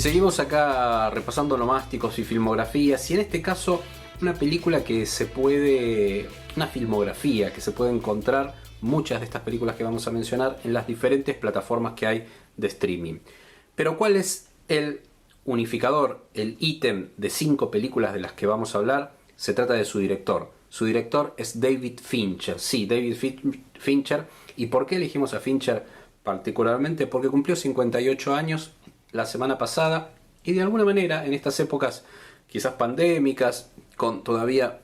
Y seguimos acá repasando nomásticos y filmografías, y en este caso una película que se puede, una filmografía que se puede encontrar muchas de estas películas que vamos a mencionar en las diferentes plataformas que hay de streaming. Pero ¿cuál es el unificador, el ítem de 5 películas de las que vamos a hablar? Se trata de su director. Su director es David Fincher. Sí, David Fincher. ¿Y por qué elegimos a Fincher particularmente? Porque cumplió 58 años la semana pasada, y de alguna manera en estas épocas quizás pandémicas, con todavía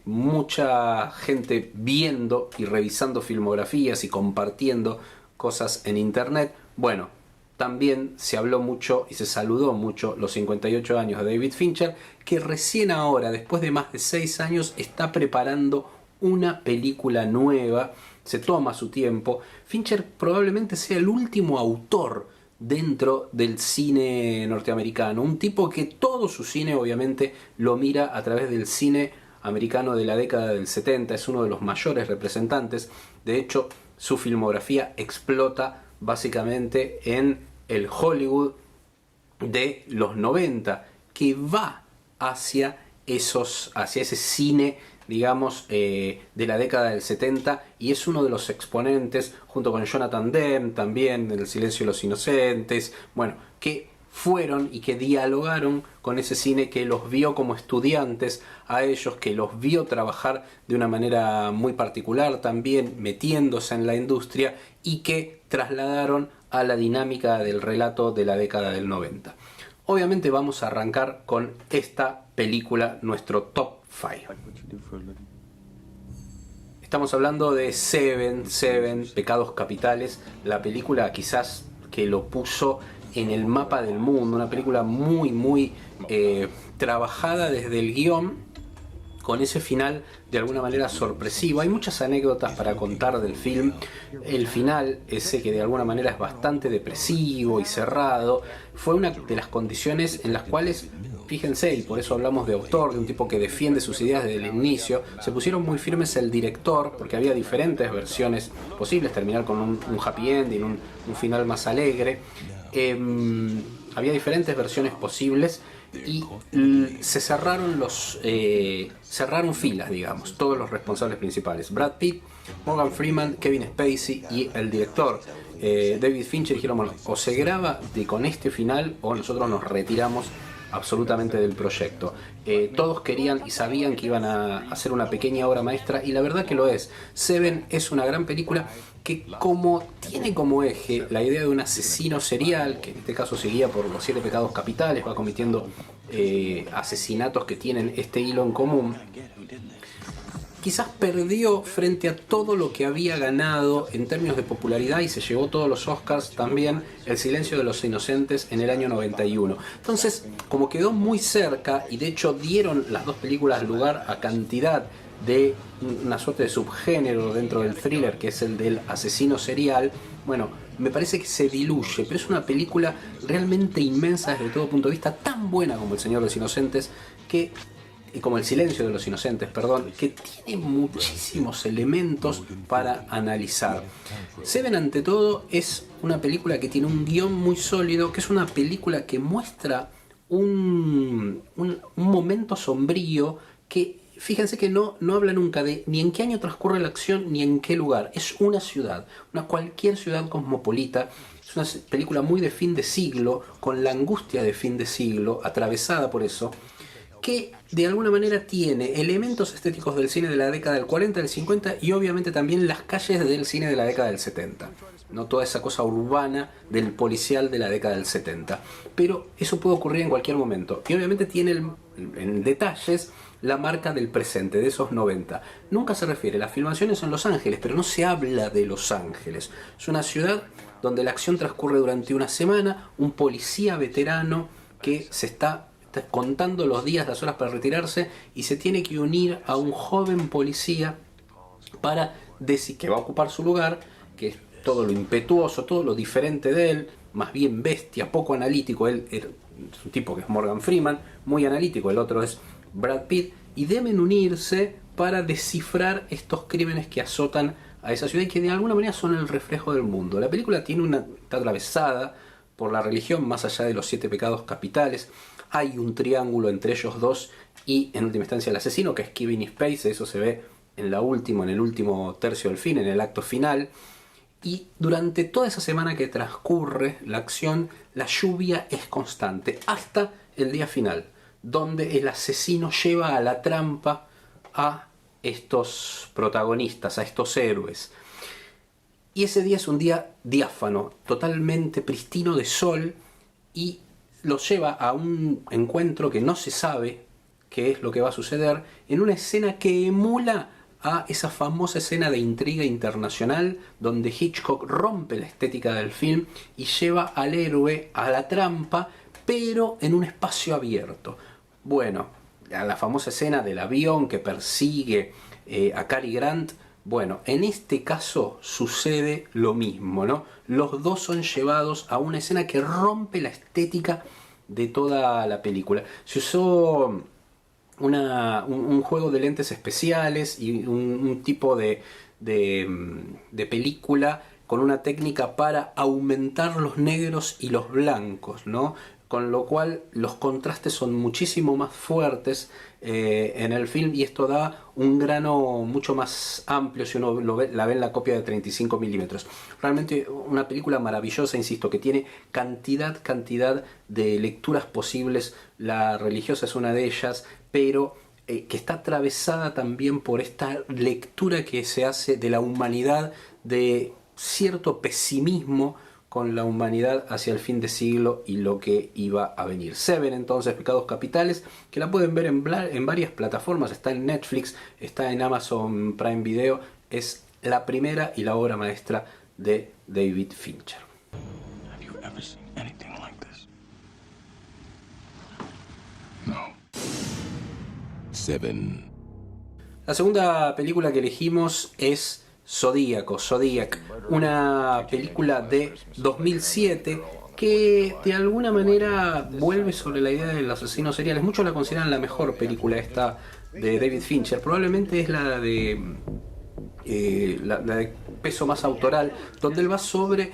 mucha gente viendo y revisando filmografías y compartiendo cosas en internet, bueno, también se habló mucho y se saludó mucho los 58 años de David Fincher, que recién ahora, después de más de 6 años, está preparando una película nueva. Se toma su tiempo. Fincher probablemente sea el último autor dentro del cine norteamericano, un tipo que todo su cine obviamente lo mira a través del cine americano de la década del 70, es uno de los mayores representantes. De hecho, su filmografía explota básicamente en el Hollywood de los 90, que va hacia ese cine, digamos, de la década del 70, y es uno de los exponentes, junto con Jonathan Demme también, en El silencio de los inocentes, bueno, que fueron y que dialogaron con ese cine, que los vio como estudiantes a ellos, que los vio trabajar de una manera muy particular también, metiéndose en la industria, y que trasladaron a la dinámica del relato de la década del 90. Obviamente vamos a arrancar con esta película, nuestro top 5. Estamos hablando de Seven, Pecados Capitales, la película quizás que lo puso en el mapa del mundo, una película muy trabajada desde el guión, con ese final de alguna manera sorpresivo. Hay muchas anécdotas para contar del film. El final, ese que de alguna manera es bastante depresivo y cerrado, fue una de las condiciones en las cuales, fíjense, y por eso hablamos de autor, de un tipo que defiende sus ideas desde el inicio, se pusieron muy firmes el director, porque había diferentes versiones posibles, terminar con un happy ending, un final más alegre. Había diferentes versiones posibles, y se cerraron cerraron filas, digamos, todos los responsables principales: Brad Pitt, Morgan Freeman, Kevin Spacey y el director David Fincher. Dijeron, bueno, o se graba con este final o nosotros nos retiramos absolutamente del proyecto. Todos querían y sabían que iban a hacer una pequeña obra maestra, y la verdad que lo es. Seven es una gran película que tiene como eje la idea de un asesino serial, que en este caso se guía por los 7 pecados capitales, va cometiendo asesinatos que tienen este hilo en común. Quizás perdió frente a todo lo que había ganado en términos de popularidad, y se llevó todos los Oscars también, El silencio de los inocentes en el año 91. Entonces, como quedó muy cerca, y de hecho dieron las dos películas lugar a cantidad de una suerte de subgénero dentro del thriller, que es el del asesino serial, bueno, me parece que se diluye, pero es una película realmente inmensa desde todo punto de vista, tan buena como El Señor de los Inocentes, como El silencio de los inocentes, perdón, que tiene muchísimos elementos para analizar. Seven, ante todo, es una película que tiene un guión muy sólido, que es una película que muestra un momento sombrío que, fíjense que no habla nunca de ni en qué año transcurre la acción ni en qué lugar. Es una ciudad, cualquier ciudad cosmopolita. Es una película muy de fin de siglo, con la angustia de fin de siglo, atravesada por eso, que de alguna manera tiene elementos estéticos del cine de la década del 40, del 50, y obviamente también las calles del cine de la década del 70. No toda esa cosa urbana del policial de la década del 70. Pero eso puede ocurrir en cualquier momento. Y obviamente tiene en detalles la marca del presente, de esos 90. Nunca se refiere, las filmaciones son en Los Ángeles, pero no se habla de Los Ángeles. Es una ciudad donde la acción transcurre durante una semana, un policía veterano que se está contando los días, las horas para retirarse, y se tiene que unir a un joven policía para decir que va a ocupar su lugar, que es todo lo impetuoso, todo lo diferente de él, más bien bestia, poco analítico. Él es un tipo que es Morgan Freeman, muy analítico, el otro es Brad Pitt, y deben unirse para descifrar estos crímenes que azotan a esa ciudad y que de alguna manera son el reflejo del mundo. La película está atravesada por la religión, más allá de los 7 pecados capitales. Hay un triángulo entre ellos dos y en última instancia el asesino, que es Kevin Spacey. Eso se ve en el último tercio del film, en el acto final. Y durante toda esa semana que transcurre la acción, la lluvia es constante, hasta el día final, donde el asesino lleva a la trampa a estos protagonistas, a estos héroes. Y ese día es un día diáfano, totalmente pristino de sol, y los lleva a un encuentro que no se sabe qué es lo que va a suceder, en una escena que emula a esa famosa escena de intriga internacional donde Hitchcock rompe la estética del film y lleva al héroe a la trampa, pero en un espacio abierto. Bueno, a la famosa escena del avión que persigue a Cary Grant. Bueno, en este caso sucede lo mismo, ¿no? Los dos son llevados a una escena que rompe la estética de toda la película. Se usó un juego de lentes especiales y un tipo de película con una técnica para aumentar los negros y los blancos, ¿no? Con lo cual los contrastes son muchísimo más fuertes en el film, y esto da un grano mucho más amplio si uno la ve en la copia de 35 milímetros. Realmente una película maravillosa, insisto, que tiene cantidad de lecturas posibles. La religiosa es una de ellas, pero que está atravesada también por esta lectura que se hace de la humanidad, de cierto pesimismo con la humanidad hacia el fin de siglo y lo que iba a venir. Seven, entonces, Pecados Capitales, que la pueden ver en varias plataformas. Está en Netflix, está en Amazon Prime Video. Es la primera y la obra maestra de David Fincher. Have you ever seen anything like this? No. Seven. La segunda película que elegimos es Zodiac, una película de 2007 que de alguna manera vuelve sobre la idea del asesino serial. Muchos la consideran la mejor película esta de David Fincher. Probablemente es la de peso más autoral, donde él va sobre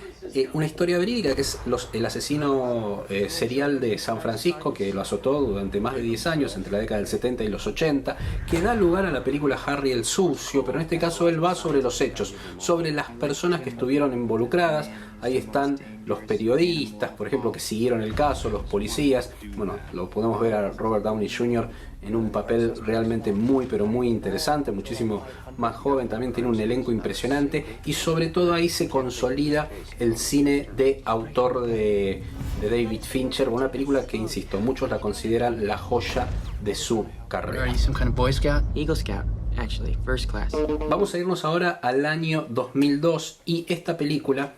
una historia verídica, que es el asesino serial de San Francisco, que lo azotó durante más de 10 años, entre la década del 70 y los 80, que da lugar a la película Harry el Sucio, pero en este caso él va sobre los hechos, sobre las personas que estuvieron involucradas. Ahí están los periodistas, por ejemplo, que siguieron el caso, los policías. Bueno, lo podemos ver a Robert Downey Jr. en un papel realmente muy, pero muy interesante, muchísimo más joven, también tiene un elenco impresionante, y sobre todo ahí se consolida el cine de autor de David Fincher, una película que, insisto, muchos la consideran la joya de su carrera. Are you some kind of Boy Scout? Eagle Scout, actually, first class. Vamos a irnos ahora al año 2002 y esta película,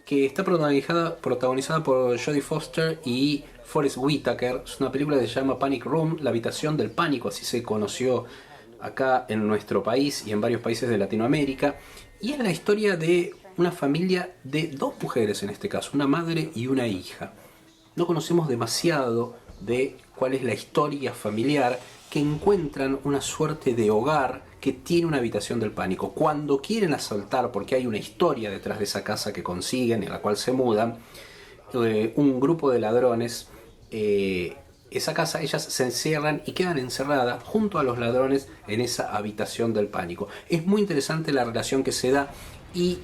que está protagonizada por Jodie Foster y Forest Whitaker. Es una película que se llama Panic Room, la habitación del pánico, así se conoció acá en nuestro país y en varios países de Latinoamérica. Y es la historia de una familia de dos mujeres, en este caso, una madre y una hija. No conocemos demasiado de cuál es la historia familiar, que encuentran una suerte de hogar que tiene una habitación del pánico. Cuando quieren asaltar, porque hay una historia detrás de esa casa que consiguen, en la cual se mudan, un grupo de ladrones, esa casa, ellas se encierran y quedan encerradas junto a los ladrones en esa habitación del pánico. Es muy interesante la relación que se da y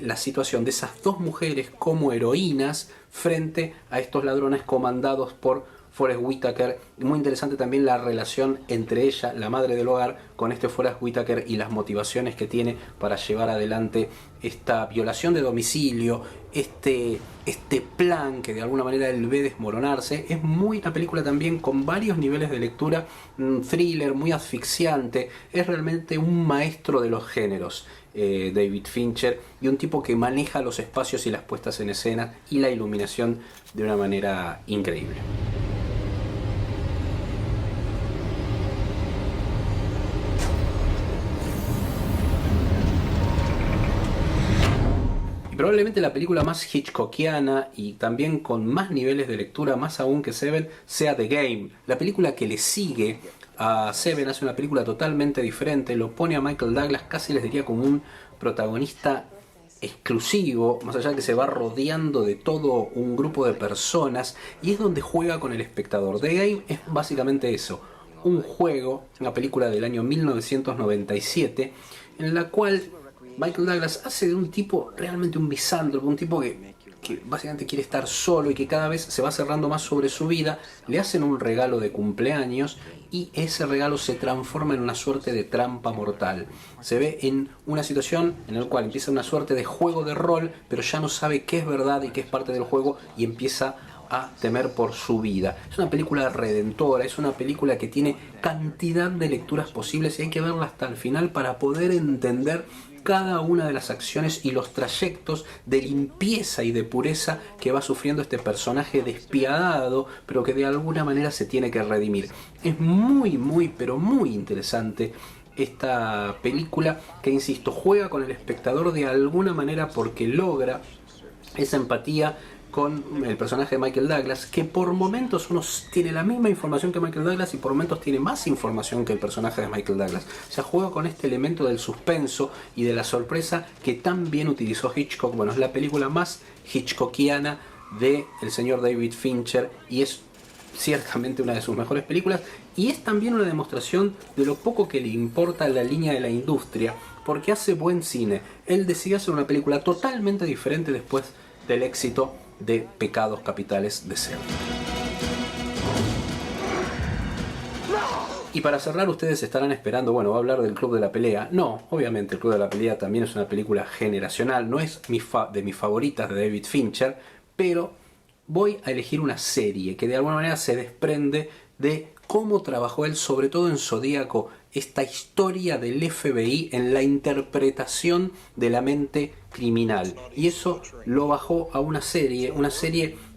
la situación de esas dos mujeres como heroínas frente a estos ladrones comandados por Forest Whitaker. Muy interesante también la relación entre ella, la madre del hogar, con este Forest Whitaker y las motivaciones que tiene para llevar adelante esta violación de domicilio, este plan que de alguna manera él ve desmoronarse. Es una película también con varios niveles de lectura, un thriller muy asfixiante. Es realmente un maestro de los géneros, David Fincher, y un tipo que maneja los espacios y las puestas en escena y la iluminación de una manera increíble. Y probablemente la película más hitchcockiana y también con más niveles de lectura, más aún que Seven, sea The Game. La película que le sigue a Seven hace una película totalmente diferente, lo pone a Michael Douglas, casi les diría como un protagonista exclusivo, más allá de que se va rodeando de todo un grupo de personas, y es donde juega con el espectador. The Game es básicamente eso, un juego, una película del año 1997, en la cual Michael Douglas hace de un tipo realmente un misántropo, un tipo que básicamente quiere estar solo y que cada vez se va cerrando más sobre su vida. Le hacen un regalo de cumpleaños y ese regalo se transforma en una suerte de trampa mortal. Se ve en una situación en la cual empieza una suerte de juego de rol, pero ya no sabe qué es verdad y qué es parte del juego y empieza a temer por su vida. Es una película redentora, es una película que tiene cantidad de lecturas posibles y hay que verla hasta el final para poder entender cada una de las acciones y los trayectos de limpieza y de pureza que va sufriendo este personaje despiadado, pero que de alguna manera se tiene que redimir. Es muy, pero muy interesante esta película que, insisto, juega con el espectador de alguna manera porque logra esa empatía con el personaje de Michael Douglas, que por momentos uno tiene la misma información que Michael Douglas y por momentos tiene más información que el personaje de Michael Douglas. O sea, juega con este elemento del suspenso y de la sorpresa que tan bien utilizó Hitchcock. Bueno, es la película más hitchcockiana del señor David Fincher y es ciertamente una de sus mejores películas, y es también una demostración de lo poco que le importa la línea de la industria, porque hace buen cine. Él decidió hacer una película totalmente diferente después del éxito de Pecados Capitales de Seven. Y para cerrar, ustedes estarán esperando, bueno, va a hablar del Club de la Pelea. No, obviamente el Club de la Pelea también es una película generacional, no es de mis favoritas de David Fincher, pero voy a elegir una serie que de alguna manera se desprende de cómo trabajó él, sobre todo en Zodíaco, esta historia del FBI en la interpretación de la mente criminal. Y eso lo bajó a una serie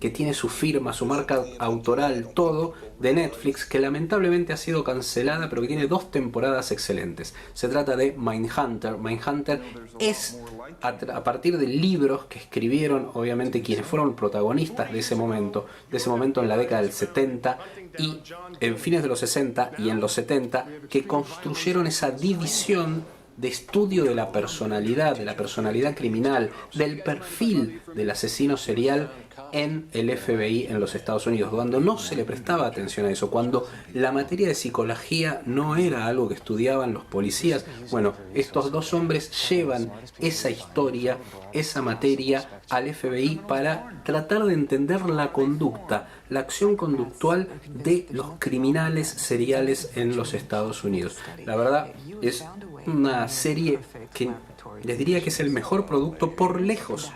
que tiene su firma, su marca autoral, todo, de Netflix, que lamentablemente ha sido cancelada, pero que tiene 2 temporadas excelentes. Se trata de Mindhunter. Mindhunter es a partir de libros que escribieron, obviamente, quienes fueron protagonistas de ese momento en la década del 70 y en fines de los 60 y en los 70, que construyeron esa división de estudio de la personalidad criminal, del perfil del asesino serial en el FBI en los Estados Unidos, cuando no se le prestaba atención a eso, cuando la materia de psicología no era algo que estudiaban los policías. Bueno, estos 2 hombres llevan esa historia, esa materia al FBI para tratar de entender la conducta, la acción conductual de los criminales seriales en los Estados Unidos. La verdad es una serie que les diría que es el mejor producto por lejos,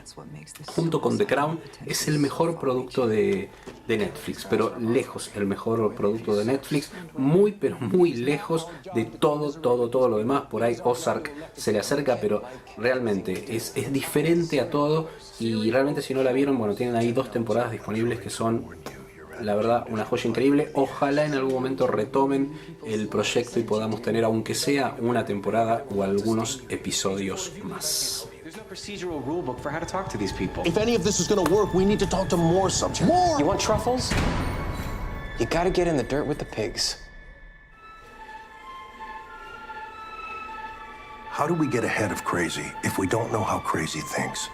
junto con The Crown, es el mejor producto de Netflix, pero lejos el mejor producto de Netflix, muy pero muy lejos de todo lo demás. Por ahí Ozark se le acerca, pero realmente es diferente a todo, y realmente si no la vieron, bueno, tienen ahí 2 temporadas disponibles que son, la verdad, una joya increíble. Ojalá en algún momento retomen el proyecto y podamos tener, aunque sea una temporada o algunos episodios más. There's no procedural rule book for how to talk to these people. If any of this is going to work, we need to talk to more subjects. More! You want truffles? You gotta get in the dirt with the pigs. How do we get ahead of crazy if we don't know how crazy thinks?